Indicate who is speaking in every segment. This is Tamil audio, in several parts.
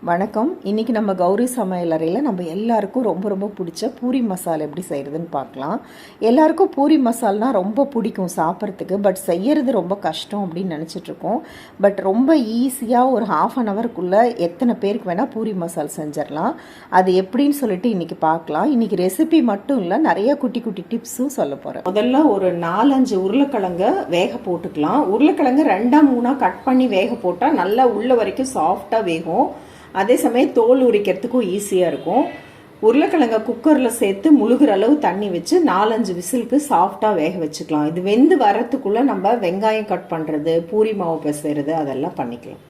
Speaker 1: வணக்கம். இன்றைக்கி நம்ம கௌரி சமையலறையில் நம்ம எல்லாருக்கும் ரொம்ப பிடிச்ச பூரி மசால் எப்படி செய்கிறதுன்னு பார்க்கலாம். எல்லாருக்கும் பூரி மசால்னால் ரொம்ப பிடிக்கும் சாப்பிட்றதுக்கு. பட் செய்கிறது ரொம்ப கஷ்டம் அப்படின்னு நினச்சிட்ருக்கோம். பட் ரொம்ப ஈஸியாக ஒரு 1/2 ஹவருக்குள்ளே எத்தனை பேருக்கு வேணால் பூரி மசால் செஞ்சிடலாம். அது எப்படின்னு சொல்லிட்டு இன்றைக்கி பார்க்கலாம். இன்றைக்கி ரெசிபி மட்டும் இல்லை, நிறைய குட்டி குட்டி டிப்ஸும் சொல்ல போகிறேன். முதல்ல ஒரு 4-5 உருளைக்கிழங்க வேக போட்டுக்கலாம். உருளைக்கிழங்கு 2-3 கட் பண்ணி வேக போட்டால் நல்லா உள்ள வரைக்கும் சாஃப்டாக வேகும். அதே சமயம் தோல் உரிக்கிறதுக்கும் ஈஸியாக இருக்கும். உருளைக்கிழங்க குக்கரில் சேர்த்து முழுகிற அளவு தண்ணி வச்சு 4-5 விசிலுக்கு சாஃப்டாக வேக வச்சுக்கலாம். இது வெந்து வரத்துக்குள்ளே நம்ம வெங்காயம் கட் பண்ணுறது, பூரி மாவு பிசைறது அதெல்லாம் பண்ணிக்கலாம்.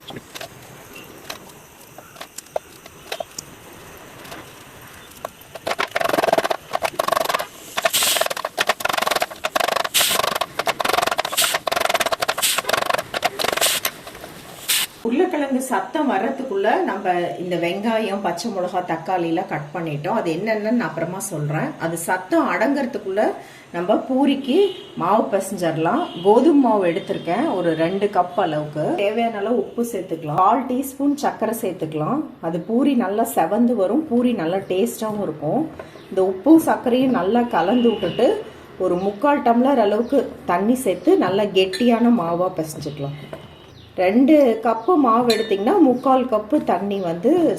Speaker 1: உருளைக்கிழங்கு சத்தம் வர்றதுக்குள்ள நம்ம இந்த வெங்காயம், பச்சை மிளகா, தக்காளிலாம் கட் பண்ணிட்டோம். அது என்னென்னு நான் அப்புறமா சொல்கிறேன். அது சத்தம் அடங்கிறதுக்குள்ள நம்ம பூரிக்கு மாவு பிசைஞ்சிடலாம். கோதுமை மாவு எடுத்திருக்கேன் ஒரு 2 கப் அளவுக்கு. தேவையான அளவு உப்பு சேர்த்துக்கலாம். 1/4 டீஸ்பூன் சர்க்கரை சேர்த்துக்கலாம். அது பூரி நல்லா செவந்து வரும். பூரி நல்லா டேஸ்டாகவும் இருக்கும். இந்த உப்பு சர்க்கரையும் நல்லா கலந்து விட்டுட்டு ஒரு 3/4 டம்ளர் அளவுக்கு தண்ணி சேர்த்து நல்லா கெட்டியான மாவாக பிசைஞ்சுக்கலாம். 2 கப்பு மாவு எடுத்திங்கன்னா 3/4 கப்பு தண்ணி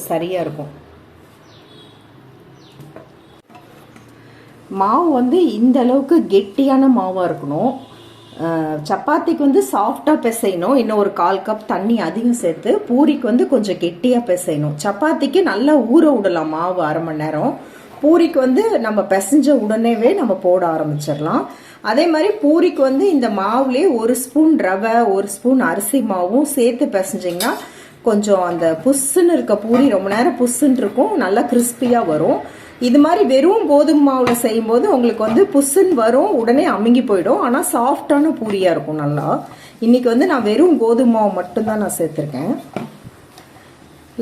Speaker 1: சரியாக இருக்கும். மாவு இந்த அளவுக்கு கெட்டியான மாவாக இருக்கணும். சப்பாத்திக்கு சாஃப்டாக பிசையணும். இன்னும் ஒரு 1/4 கப் தண்ணி அதிகம் சேர்த்து பூரிக்கு கொஞ்சம் கெட்டியாக பிசையணும். சப்பாத்திக்கு நல்லா ஊற விடலாம் மாவு 1/2 மணி நேரம். பூரிக்கு நம்ம பிசைஞ்ச உடனேவே நம்ம போட ஆரம்பிச்சிடலாம். அதே மாதிரி பூரிக்கு இந்த மாவுலேயே 1 ஸ்பூன் ரவை, 1 ஸ்பூன் அரிசி மாவும் சேர்த்து பிசைஞ்சிங்கன்னா கொஞ்சம் அந்த புஷ்ஷுன்னு இருக்க பூரி ரொம்ப நேரம் புஷ்ஷுன்னு இருக்கும், நல்லா கிறிஸ்பியாக வரும். இது மாதிரி வெறும் கோதுமை மாவில் செய்யும்போது உங்களுக்கு புஷ்ஷுன்னு வரும், உடனே அமுங்கி போயிடும். ஆனால் சாஃப்டான பூரியாக இருக்கும் நல்லா. இன்றைக்கி நான் வெறும் கோதுமை மாவு மட்டும்தான் நான் சேர்த்துருக்கேன்.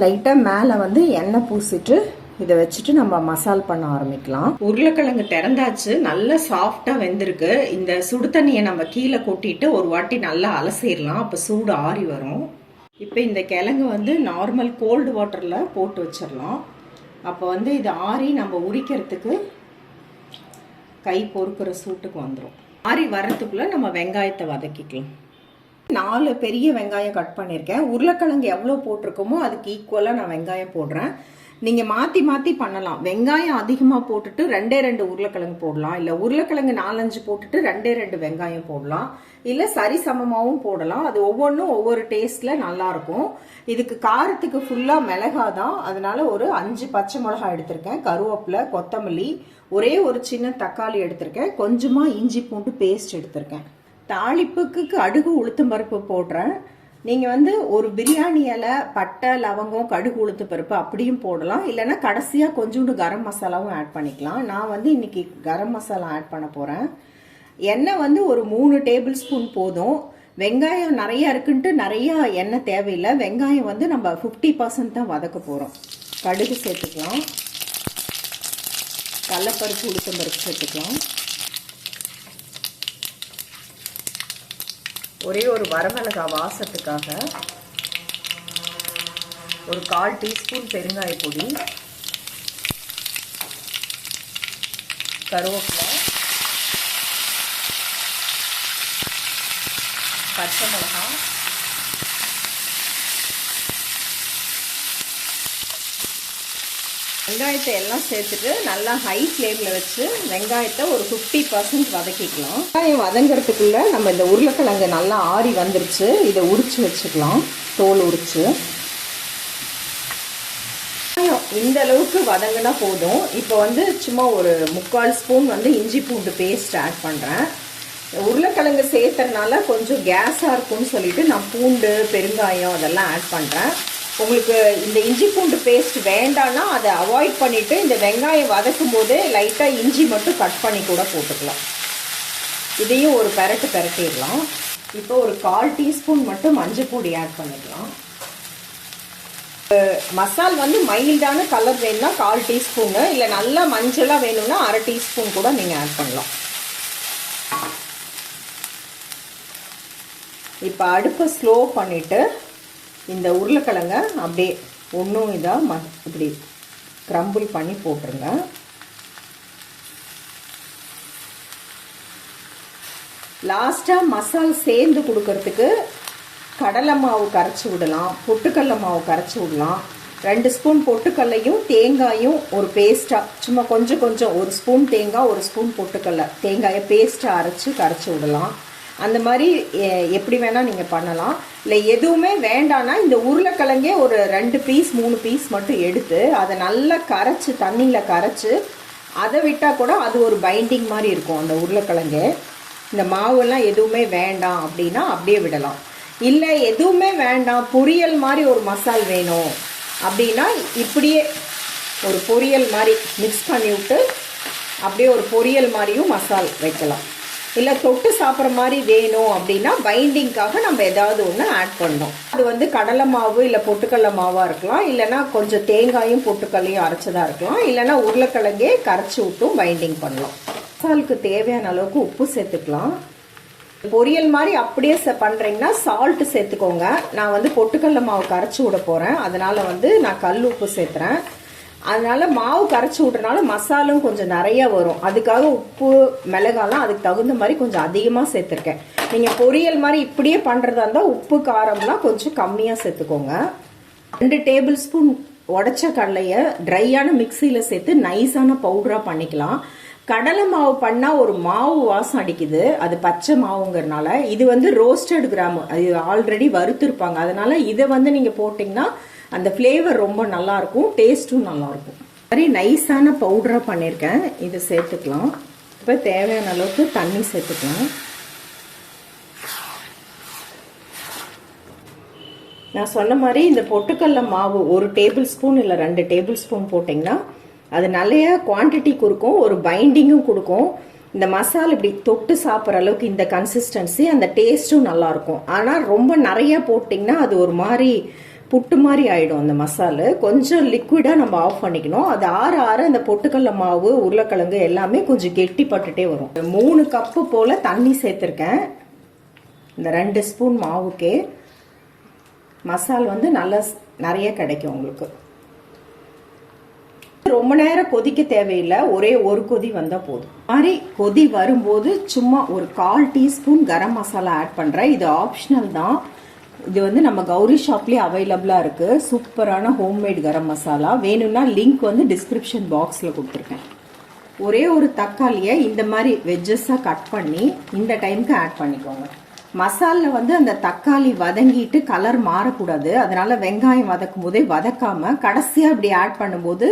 Speaker 1: லைட்டாக மேலே எண்ணெய் பூசிட்டு இதை வச்சுட்டு நம்ம மசால் பண்ண ஆரம்பிக்கலாம். உருளைக்கிழங்கு திறந்தாச்சு, நல்லா சாஃப்டாக வெந்திருக்கு. இந்த சுடு தண்ணியை நம்ம கீழே கொட்டிட்டு ஒரு வாட்டி நல்லா அலசிடலாம். அப்போ சூடு ஆறி வரும். இப்போ இந்த கிழங்கு நார்மல் கோல்டு வாட்டரில் போட்டு வச்சிடலாம். அப்போ இது ஆறி நம்ம உரிக்கிறதுக்கு கை பொறுக்கிற சூட்டுக்கு வந்துடும். ஆறி வர்றதுக்குள்ளே நம்ம வெங்காயத்தை வதக்கிக்கலாம். 4 பெரிய வெங்காயம் கட் பண்ணியிருக்கேன். உருளைக்கிழங்கு எவ்வளோ போட்டிருக்கோமோ அதுக்கு ஈக்குவலாக நான் வெங்காயம் போடுறேன். நீங்கள் மாற்றி பண்ணலாம். வெங்காயம் அதிகமாக போட்டுட்டு 2 உருளைக்கிழங்கு போடலாம். இல்லை உருளைக்கிழங்கு 4-5 போட்டுட்டு 2 வெங்காயம் போடலாம். இல்லை சரிசமமாகவும் போடலாம். அது ஒவ்வொன்றும் ஒவ்வொரு டேஸ்ட்டில் நல்லாயிருக்கும். இதுக்கு காரத்துக்கு ஃபுல்லாக மிளகாதான். அதனால ஒரு 5 பச்சை மிளகாய் எடுத்திருக்கேன். கருவேப்பிலை, கொத்தமல்லி, ஒரே ஒரு சின்ன தக்காளி எடுத்திருக்கேன். கொஞ்சமாக இஞ்சி பூண்டு பேஸ்ட் எடுத்திருக்கேன். தாளிப்புக்கு கடுகு உளுத்தம் பருப்பு போடுறேன். நீங்கள் ஒரு பிரியாணி இலை, பட்டை, லவங்கம், கடுகு உளுத்து பருப்பு அப்படியும் போடலாம். இல்லைன்னா கடைசியாக கொஞ்சோண்டு கரம் மசாலாவும் ஆட் பண்ணிக்கலாம். நான் இன்னைக்கு கரம் மசாலா ஆட் பண்ண போகிறேன். எண்ணெய் ஒரு 3 டேபிள் ஸ்பூன் போதும். வெங்காயம் நிறையா இருக்குன்ட்டு நிறையா எண்ணெய் தேவையில்லை. வெங்காயம் நம்ம 50% தான் வதக்க போகிறோம். கடுகு சேர்த்துக்கலாம். கடலைப்பருப்பு, உளுத்தம் பருப்பு சேர்த்துக்கலாம். ஒரே ஒரு வரமிளகாய் வாசத்துக்காக ஒரு 1/4 டீஸ்பூன் பெருங்காய பொடி, கருவேப்பிலை, பச்சை மிளகாய், வெங்காயத்தை எல்லாம் சேர்த்துட்டு நல்லா ஹை ஃப்ளேமில் வச்சு வெங்காயத்தை ஒரு 50% வதக்கிக்கலாம். வெங்காயம் வதங்கிறதுக்குள்ள நம்ம இந்த உருளைக்கிழங்கு நல்லா ஆறி வந்துருச்சு. இதை உரிச்சு வச்சுக்கலாம். தோல் உரிச்சு இந்த அளவுக்கு வதங்கினா போதும். இப்போ சும்மா ஒரு 3/4 ஸ்பூன் இஞ்சி பூண்டு பேஸ்ட் ஆட் பண்ணுறேன். உருளைக்கிழங்கு சேர்த்துறதுனால கொஞ்சம் கேஸாக இருக்கும்னு சொல்லிட்டு நான் பூண்டு, பெருங்காயம் அதெல்லாம் ஆட் பண்ணுறேன். உங்களுக்கு இந்த இஞ்சி பூண்டு பேஸ்ட் வேண்டான்னா அதை அவாய்ட் பண்ணிவிட்டு இந்த வெங்காயம் வதக்கும் போதே லைட்டாக இஞ்சி மட்டும் கட் பண்ணி கூட போட்டுக்கலாம். இதையும் ஒரு பெரட்டிடலாம். இப்போ ஒரு 1/4 டீஸ்பூன் மட்டும் மஞ்சள் பொடி ஆட் பண்ணிக்கலாம். மசால் மைல்டான கலர் வேணும்னா 1/4 டீஸ்பூனு, இல்லை நல்லா மஞ்சளாக வேணும்னா 1/2 டீஸ்பூன் கூட நீங்கள் ஆட் பண்ணலாம். இப்போ அடுப்பை ஸ்லோ பண்ணிவிட்டு இந்த உருளைக்கிழங்க அப்படியே ஒன்றும் இதாக இப்படி க்ரம்பிள் பண்ணி போட்டுருங்க. லாஸ்ட்டாக மசால் சேர்ந்து கொடுக்கறதுக்கு கடலை மாவு கரைச்சி விடலாம், பொட்டுக்கடலை மாவு கரைச்சி விடலாம். 2 ஸ்பூன் பொட்டுக்கல்லையும் தேங்காயும் ஒரு பேஸ்ட்டாக சும்மா கொஞ்சம் கொஞ்சம் 1 ஸ்பூன் தேங்காய் 1 ஸ்பூன் பொட்டுக்கடலை தேங்காயை பேஸ்ட்டாக அரைச்சி கரைச்சி விடலாம். அந்த மாதிரி எப்படி வேணால் நீங்கள் பண்ணலாம். இல்லை எதுவுமே வேண்டான்னா இந்த உருளைக்கிழங்கே ஒரு 2 பீஸ் 3 பீஸ் மட்டும் எடுத்து அதை நல்லா கரைச்சி தண்ணியில் கரைச்சி அதை விட்டால் கூட அது ஒரு பைண்டிங் மாதிரி இருக்கும் அந்த உருளைக்கிழங்கு. இந்த மாவெல்லாம் எதுவுமே வேண்டாம் அப்படின்னா அப்படியே விடலாம். இல்லை எதுவுமே வேண்டாம் பொரியல் மாதிரி ஒரு மசால் வேணும் அப்படின்னா இப்படியே ஒரு பொரியல் மாதிரி மிக்ஸ் பண்ணி விட்டு அப்படியே ஒரு பொரியல் மாதிரியும் மசால் வைக்கலாம். இல்லை தொட்டு சாப்பிட்ற மாதிரி வேணும் அப்படின்னா பைண்டிங்காக நம்ம ஏதாவது ஒன்று ஆட் பண்ணோம். அது வந்து கடலை மாவு இல்லை பொட்டுக்கடலை மாவாக இருக்கலாம், இல்லைனா கொஞ்சம் தேங்காயும் பொட்டுக்கல்லையும் அரைச்சதாக இருக்கலாம், இல்லைனா உருளைக்கிழங்கே கரைச்சி விட்டும் பைண்டிங் பண்ணலாம். மசாலுக்கு தேவையான அளவுக்கு உப்பு சேர்த்துக்கலாம். பொரியல் மாதிரி அப்படியே பண்ணுறீங்கன்னா சால்ட்டு சேர்த்துக்கோங்க. நான் வந்து பொட்டுக்கடலை மாவு கரைச்சி விட போகிறேன், அதனால் வந்து நான் கல் உப்பு சேர்த்துறேன். அதனால் மாவு கரைச்சி விட்றனால மசாலும் கொஞ்சம் நிறைய வரும். அதுக்காக உப்பு மிளகாலாம் அதுக்கு தகுந்த மாதிரி கொஞ்சம் அதிகமாக சேர்த்துருக்கேன். நீங்கள் பொரியல் மாதிரி இப்படியே பண்ணுறதா இருந்தால் உப்பு காரம்லாம் கொஞ்சம் கம்மியாக சேர்த்துக்கோங்க. 2 டேபிள் ஸ்பூன் உடச்ச கடலையை ட்ரையான மிக்சியில் சேர்த்து நைஸான பவுடராக பண்ணிக்கலாம். கடலை மாவு பண்ணால் ஒரு மாவு வாசம் அடிக்குது, அது பச்சை மாவுங்கிறனால. இது வந்து ரோஸ்டட் கிராம், அது ஆல்ரெடி வறுத்துருப்பாங்க, அதனால இதை வந்து நீங்கள் போட்டிங்கன்னா அந்த ஃப்ளேவர் ரொம்ப நல்லாயிருக்கும், டேஸ்ட்டும் நல்லாயிருக்கும். மாதிரி நைஸான பவுடராக பண்ணியிருக்கேன், இதை சேர்த்துக்கலாம். இப்போ தேவையான அளவுக்கு தண்ணி சேர்த்துக்கலாம். நான் சொன்ன மாதிரி இந்த பொட்டுக்கடலை மாவு 1 டேபிள் ஸ்பூன் இல்லை 2 டேபிள் ஸ்பூன் போட்டிங்கன்னா அது நிறைய குவான்டிட்டி கொடுக்கும், ஒரு பைண்டிங்கும் கொடுக்கும். இந்த மசாலா இப்படி தொட்டு சாப்பிட்ற அளவுக்கு இந்த கன்சிஸ்டன்சி, அந்த டேஸ்ட்டும் நல்லாயிருக்கும். ஆனால் ரொம்ப நிறைய போட்டிங்கன்னா அது ஒரு மாதிரி புட்டு மாதிரி ஆகிடும் அந்த மசாலு. கொஞ்சம் லிக்விடாக நம்ம ஆஃப் பண்ணிக்கணும். அது ஆற ஆற இந்த பொட்டுக்கடலை மாவு உருளைக்கிழங்கு எல்லாமே கொஞ்சம் கெட்டி பட்டுட்டே வரும். 3 கப்பு போல் தண்ணி சேர்த்துருக்கேன் இந்த 2 ஸ்பூன் மாவுக்கே. மசால் வந்து நல்லா நிறைய கிடைக்கும் உங்களுக்கு. ரொம்ப நேரம் கொதிக்க தேவையில்லை, ஒரே ஒரு கொதி வந்தால் போதும். மாதிரி கொதி வரும்போது சும்மா ஒரு 1/4 டீஸ்பூன் கரம் மசாலா ஆட் பண்ணுறேன். இது ஆப்ஷனல் தான். இது வந்து நம்ம கௌரி ஷாப்லேயே அவைலபிளாக இருக்குது. சூப்பரான ஹோம்மேட் கரம் மசாலா. வேணும்னா லிங்க் வந்து டிஸ்கிரிப்ஷன் பாக்ஸில் கொடுத்துருக்கேன். ஒரே ஒரு தக்காளியை இந்த மாதிரி வெஜ்ஜஸாக கட் பண்ணி இந்த டைமுக்கு ஆட் பண்ணிக்கோங்க. மசாலில் வந்து அந்த தக்காளி வதங்கிட்டு கலர் மாறக்கூடாது, அதனால வெங்காயம் வதக்கும் போதே வதக்காமல் கடைசியாக அப்படி ஆட் பண்ணும்போது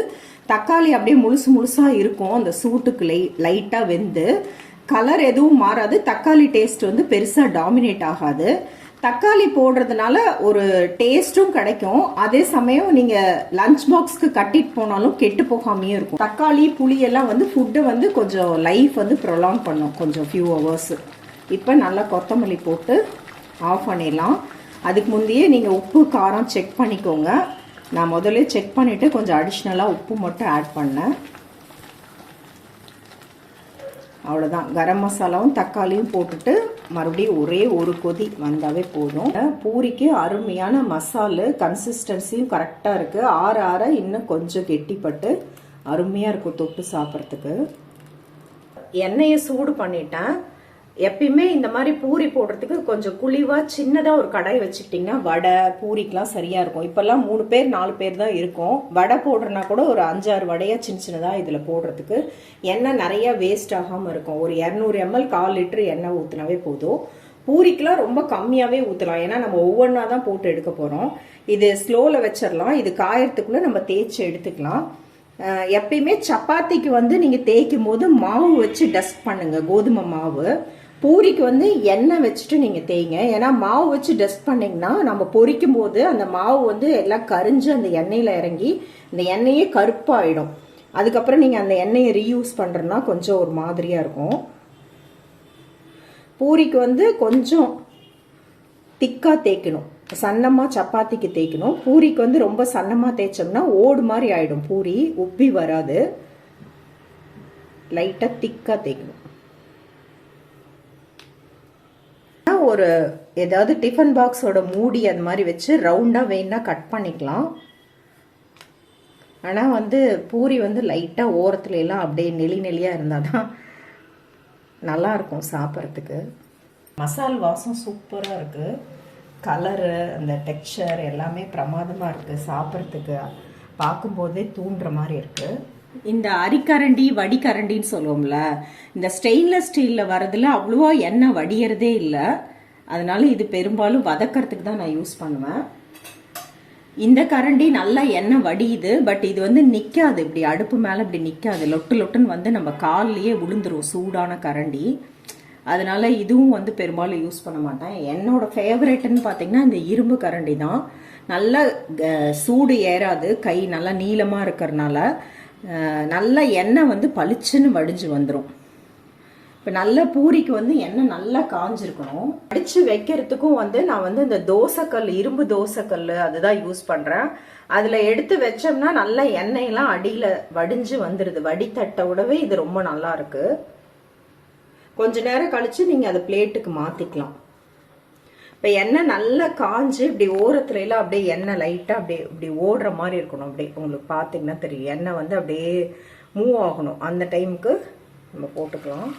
Speaker 1: தக்காளி அப்படியே முழுசாக இருக்கும். அந்த சூட்டுக்கு லைட்டாக வெந்து கலர் எதுவும் மாறாது, தக்காளி டேஸ்ட் வந்து பெருசாக டாமினேட் ஆகாது. தக்காளி போடுறதுனால ஒரு டேஸ்ட்டும் கிடைக்கும், அதே சமயம் நீங்கள் லஞ்ச் பாக்ஸ்க்கு கட்டிட்டு போனாலும் கெட்டு போகாமையும் இருக்கும். தக்காளி புளியெல்லாம் வந்து ஃபுட்டை வந்து கொஞ்சம் லைஃப் வந்து ப்ரொலாங் பண்ணும் கொஞ்சம் ஃபியூ ஹவர்ஸ். இப்போ நல்லா கொத்தமல்லி போட்டு ஆஃப் பண்ணிடலாம். அதுக்கு முந்தையே நீங்கள் உப்பு காரம் செக் பண்ணிக்கோங்க. நான் முதல்ல செக் பண்ணிவிட்டு கொஞ்சம் அடிஷ்னலாக உப்பு மட்டும் ஆட் பண்ணேன். அவ்வளோதான். கரம் மசாலாவும் தக்காளியும் போட்டுட்டு மறுபடியும் ஒரே ஒரு கொதி வந்தாவே போதும். பூரிக்கு அருமையான மசாலு கன்சிஸ்டன்சியும் கரெக்டாக இருக்குது. ஆற ஆற இன்னும் கொஞ்சம் கெட்டிப்பட்டு அருமையாக இருக்கும் தொட்டு சாப்பிட்றதுக்கு. எண்ணெயை சூடு பண்ணிட்டேன். எப்பயுமே இந்த மாதிரி பூரி போடுறதுக்கு கொஞ்சம் குழிவாக சின்னதாக ஒரு கடாய் வச்சுக்கிட்டிங்கன்னா வடை பூரிக்கெலாம் சரியாக இருக்கும். இப்போல்லாம் 3 பேர் 4 பேர் தான் இருக்கும். வடை போடுறனா கூட ஒரு 5-6 வடையாக சின்னதாக இதில் போடுறதுக்கு எண்ணெய் நிறையா வேஸ்ட் ஆகாமல் இருக்கும். ஒரு 200 ml 1/4 லிட்டர் எண்ணெய் ஊற்றினாவே போதும். பூரிக்கெலாம் ரொம்ப கம்மியாகவே ஊற்றலாம், ஏன்னா நம்ம ஒவ்வொன்றா தான் போட்டு எடுக்க போகிறோம். இது ஸ்லோவில் வச்சிடலாம். இது காயறதுக்குள்ளே நம்ம தேய்ச்சி எடுத்துக்கலாம். எப்பயுமே சப்பாத்திக்கு வந்து நீங்கள் தேய்க்கும் போது மாவு வச்சு டஸ்ட் பண்ணுங்கள், கோதுமை மாவு. பூரிக்கு வந்து எண்ணெய் வச்சுட்டு நீங்கள் தேய்ங்க, ஏன்னா மாவு வச்சு டஸ்ட் பண்ணிங்கன்னா நம்ம பொரிக்கும் போது அந்த மாவு வந்து எல்லாம் கரிஞ்சு அந்த எண்ணெயில் இறங்கி இந்த எண்ணெயே கருப்பாயிடும். அதுக்கப்புறம் நீங்கள் அந்த எண்ணெயை ரீயூஸ் பண்ணுறதுனா கொஞ்சம் ஒரு மாதிரியாக இருக்கும். பூரிக்கு வந்து கொஞ்சம் திக்காக தேய்க்கணும், சன்னமாக சப்பாத்திக்கு தேய்க்கணும். பூரிக்கு வந்து ரொம்ப சன்னமாக தேய்ச்சோம்னா ஓடு மாதிரி ஆகிடும், பூரி உப்பி வராது. லைட்டாக திக்காக தேய்க்கணும். ஒரு ஏதாவது டிஃபன் பாக்ஸோட மூடி அந்த மாதிரி வச்சு ரவுண்டாக வேணா கட் பண்ணிக்கலாம். ஆனால் வந்து பூரி வந்து லைட்டாக ஓரத்துல எல்லாம் அப்படியே நெளியாக இருந்தால் தான் நல்லாயிருக்கும் சாப்பிட்றதுக்கு. மசால் வாசம் சூப்பராக இருக்குது. கலரு அந்த டெக்ஸ்சர் எல்லாமே பிரமாதமாக இருக்குது. சாப்பிட்றதுக்கு பார்க்கும்போதே தூண்டுற மாதிரி இருக்குது. இந்த அரிக்கரண்டி வடிகரண்டின்னு சொல்லுவோம்ல, இந்த ஸ்டெயின்லெஸ் ஸ்டீலில் வரதுல அவ்வளோவா எண்ணெய் வடியறதே இல்லை. அதனால இது பெரும்பாலும் வதக்கிறதுக்கு தான் நான் யூஸ் பண்ணுவேன். இந்த கரண்டி நல்லா எண்ணெய் வடியுது, பட் இது வந்து நிற்காது, இப்படி அடுப்பு மேலே இப்படி நிற்காது, லொட்டு லொட்டுன்னு வந்து நம்ம கால்லையே விழுந்துரும் சூடான கரண்டி. அதனால இதுவும் வந்து பெரும்பாலும் யூஸ் பண்ண மாட்டேன். என்னோட ஃபேவரட்னு பார்த்தீங்கன்னா இந்த இரும்பு கரண்டி தான். நல்லா சூடு ஏறாது, கை நல்லா நீளமாக இருக்கிறதுனால நல்லா எண்ணெய் வந்து பளிச்சுன்னு வடிஞ்சு வந்துடும். இப்போ நல்ல பூரிக்கு வந்து எண்ணெய் நல்லா காஞ்சிருக்கணும். அடித்து வைக்கிறதுக்கும் வந்து நான் வந்து இந்த தோசைக்கல், இரும்பு தோசைக்கல் அதுதான் யூஸ் பண்ணுறேன். அதில் எடுத்து வச்சோம்னா நல்லா எண்ணெயெல்லாம் அடியில் வடிஞ்சு வந்துடுது. வடித்தட்டை விடவே இது ரொம்ப நல்லா இருக்கு. கொஞ்ச நேரம் கழிச்சு நீங்கள் அதை பிளேட்டுக்கு மாற்றிக்கலாம். இப்போ எண்ணெய் நல்லா காஞ்சு இப்படி ஓரத்துல எல்லாம் அப்படியே எண்ணெய் லைட்டாக அப்படியே இப்படி ஓடுற மாதிரி இருக்கணும். அப்படியே உங்களுக்கு பார்த்தீங்கன்னா தெரியும், எண்ணெய் வந்து அப்படியே மூவ் ஆகணும். அந்த டைமுக்கு நம்ம போட்டுக்கலாம்.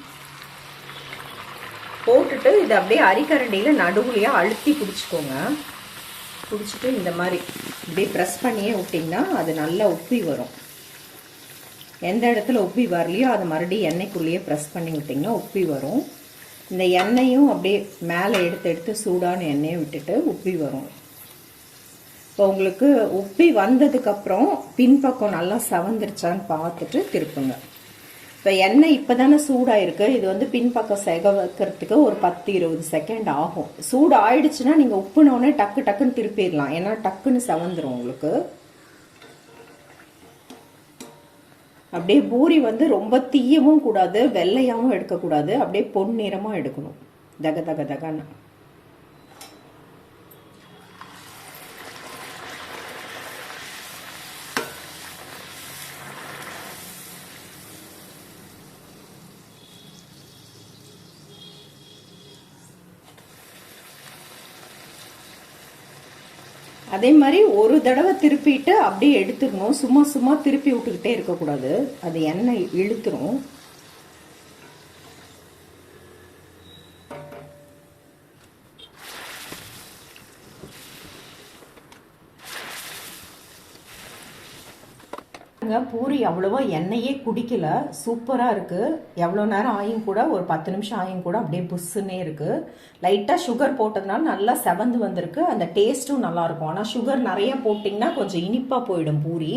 Speaker 1: போட்டுட்டு இதை அப்படியே அரிக்கரண்டியில் நடுவுலையாக அழுத்தி பிடிச்சிக்கோங்க. பிடிச்சிட்டு இந்த மாதிரி இப்படியே ப்ரெஸ் பண்ணியே விட்டிங்கன்னா அது நல்லா உப்பி வரும். எந்த இடத்துல உப்பி வரலையோ அதை மறுபடியும் எண்ணெய்க்குள்ளேயே ப்ரெஸ் பண்ணி விட்டிங்கன்னா உப்பி வரும். இந்த எண்ணெயும் அப்படியே மேலே எடுத்து சூடான எண்ணெயை விட்டுட்டு உப்பி வரும். இப்போ உங்களுக்கு உப்பி வந்ததுக்கப்புறம் பின்பக்கம் நல்லா செவந்துருச்சான்னு பார்த்துட்டு திருப்புங்க. இப்போ எண்ணெய் இப்போ தானே சூடாயிருக்கு, இது வந்து பின்பக்கம் செக வைக்கிறதுக்கு ஒரு 10-20 செகண்ட் ஆகும். சூடு ஆயிடுச்சுன்னா நீங்கள் உப்புனோடனே டக்குன்னு திருப்பிடலாம், ஏன்னா டக்குன்னு செவந்துடும் உங்களுக்கு. அப்படியே பூரி வந்து ரொம்ப தீயவும் கூடாது, வெள்ளையாகவும் எடுக்கக்கூடாது, அப்படியே பொன்னிறமாக எடுக்கணும், தக தக தகன்னு. அதே மாதிரி ஒரு தடவை திருப்பிட்டு அப்படியே எடுத்துக்கணும். சும்மா திருப்பி விட்டுக்கிட்டே இருக்கக்கூடாது, அது எண்ணெய் இழுத்துரும். பூரி அவ்வளவா எண்ணெயே குடிக்கல, சூப்பரா இருக்கு. எவ்வளோ நேரம் ஆயும் கூட, ஒரு 10 நிமிஷம் ஆயும் கூட அப்படியே புஷ்ஷுன்னே இருக்கு. லைட்டா சுகர் போட்டதுனால நல்லா செவந்து வந்திருக்கு. அந்த டேஸ்ட்டும் நல்லா இருக்கும். ஆனால் சுகர் நிறைய போட்டிங்கன்னா கொஞ்சம் இனிப்பா போயிடும் பூரி.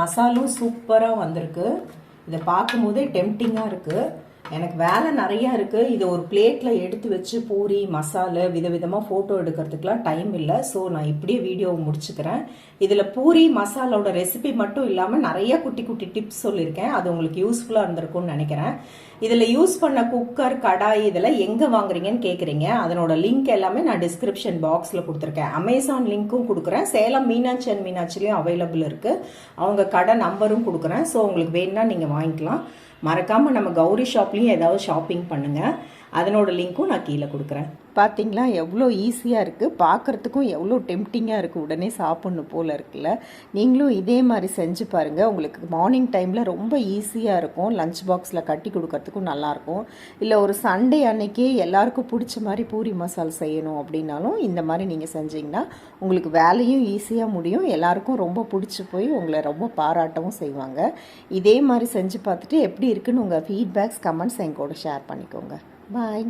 Speaker 1: மசாலும் சூப்பரா வந்திருக்கு. இதை பார்க்கும் போதே டெம்டிங்கா இருக்கு. எனக்கு வேலை நிறையா இருக்குது. இதை ஒரு பிளேட்டில் எடுத்து வச்சு பூரி மசாலா விதவிதமாக ஃபோட்டோ எடுக்கிறதுக்கெலாம் டைம் இல்லை. ஸோ நான் இப்படியே வீடியோவை முடிச்சுக்கிறேன். இதில் பூரி மசாலோட ரெசிபி மட்டும் இல்லாமல் நிறைய குட்டி குட்டி டிப்ஸ் சொல்லியிருக்கேன். அது உங்களுக்கு யூஸ்ஃபுல்லாக இருந்திருக்கும்னு நினைக்கிறேன். இதில் யூஸ் பண்ண குக்கர், கடாய் இதெல்லாம் எங்கே வாங்குறீங்கன்னு கேட்குறீங்க. அதனோட லிங்க் எல்லாமே நான் டிஸ்கிரிப்ஷன் பாக்ஸில் கொடுத்துருக்கேன். அமேசான் லிங்க்கும் கொடுக்குறேன். சேலம் மீனாட்சி அண்ட் மீனாட்சிலையும் அவைலபிள் இருக்குது. அவங்க கடை நம்பரும் கொடுக்குறேன். ஸோ உங்களுக்கு வேணும்னா நீங்கள் வாங்கிக்கலாம். மறக்காமல் நம்ம கௌரி ஷாப்லேயும் ஏதாவது ஷாப்பிங் பண்ணுங்கள். அதனோட லிங்க்கும் நான் கீழே கொடுக்குறேன். பார்த்தீங்களா எவ்வளோ ஈஸியாக இருக்குது, பார்க்குறதுக்கும் எவ்வளோ டெம்டிங்காக இருக்குது, உடனே சாப்பிட்ணும் போல் இருக்குல்ல. நீங்களும் இதே மாதிரி செஞ்சு பாருங்கள். உங்களுக்கு மார்னிங் டைமில் ரொம்ப ஈஸியாக இருக்கும். லஞ்ச் பாக்ஸில் கட்டி கொடுக்கறதுக்கும் நல்லாயிருக்கும். இல்லை ஒரு சண்டே அன்னைக்கே எல்லாருக்கும் பிடிச்ச மாதிரி பூரி மசால் செய்யணும் அப்படின்னாலும் இந்த மாதிரி நீங்கள் செஞ்சிங்கன்னா உங்களுக்கு வேலையும் ஈஸியாக முடியும். எல்லாருக்கும் ரொம்ப பிடிச்சி போய் உங்களை ரொம்ப பாராட்டவும் செய்வாங்க. இதே மாதிரி செஞ்சு பார்த்துட்டு எப்படி இருக்குன்னு உங்கள் ஃபீட்பேக்ஸ், கமெண்ட்ஸ் என் கூட ஷேர் பண்ணிக்கோங்க. பாய்.